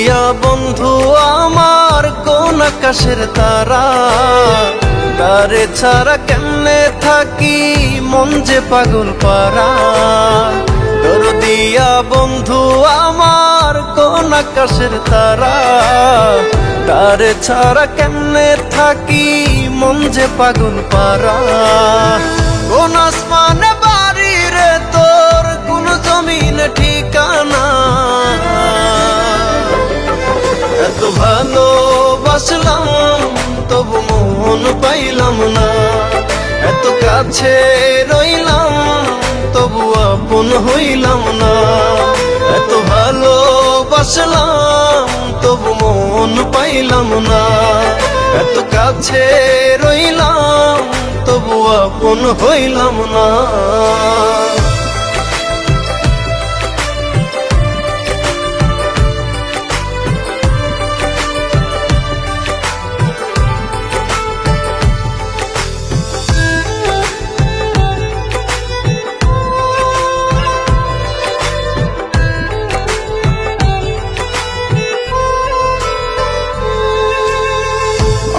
দিয়া বন্ধু আমার কোন আকাশের তারা, তারে ছাড়া কেমনে থাকি মন যে পাগল পারা। তোর দিয়া বন্ধু আমার কোন আকাশের তারা, তারে ছাড়া কেমনে থাকি মন যে পাগল পারা। কোন আসমানে বাড়ি রে তোর, কোন জমিনে ঠিকানা, এত ভালোবাসলাম তবু মন পাইলাম না। এত কাছে রইলাম তবু আপন হইলাম না। এত ভালোবাসলাম তবু মন পাইলাম না। এত কাছে রইলাম তবু আপন হইলাম না।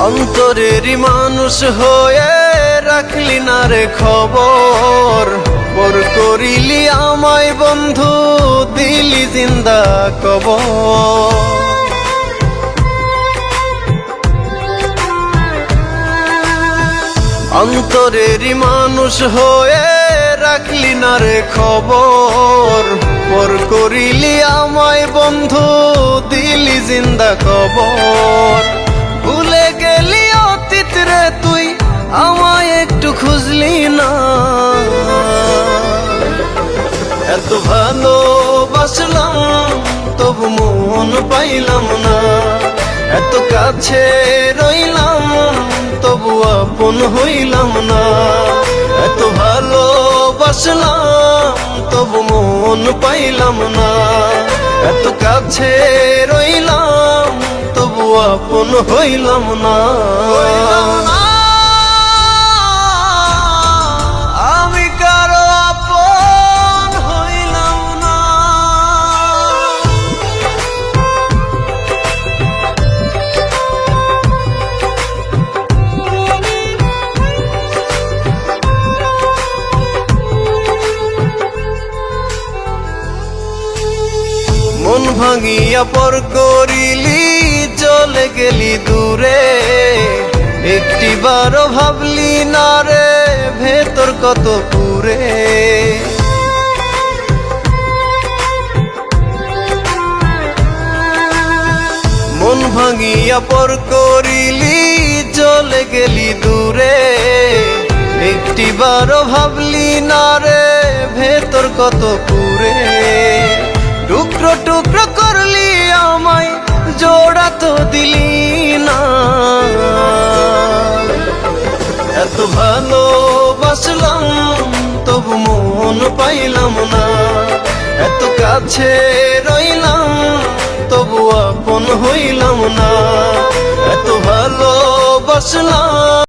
অন্তরেরই মানুষ হয়ে রাখলি না রে খবর, পর করিলি আমায় বন্ধু দিলি জিন্দা কবর। অন্তরেরই মানুষ হয়ে রাখলি না রে খবর, পর করিলি আমায় বন্ধু দিলি জিন্দা কবর। ভুলে গেলি অতীত রে তুই আমায় একটু খুঁজলি না। এত ভালোবাসলাম তবু মন পাইলাম না। এত কাছে রইলাম তবু আপন হইলাম না। এত ভালোবাসলাম তবু মন পাইলাম না। এত কাছে রইলাম তবু আপন হইলাম না। আমি কারো আপন হইলাম না। মন ভাঙিয়া পর করিলি চলে গেলি দূরে, একটিবারও ভাবলি না রে ভেতর কত পুরে। মন ভাঙিয়া পর করিলি চলে গেলি দূরে, একটিবারও ভাবলি না রে ভেতর কত পুরে। টুকরো টুকরো করলি আমায় জোড়া তো দিলি না। এত ভালোবাসলাম তবু মন পাইলাম না। এত কাছে রইলাম তবু আপন হইলাম না। এত ভালোবাসলাম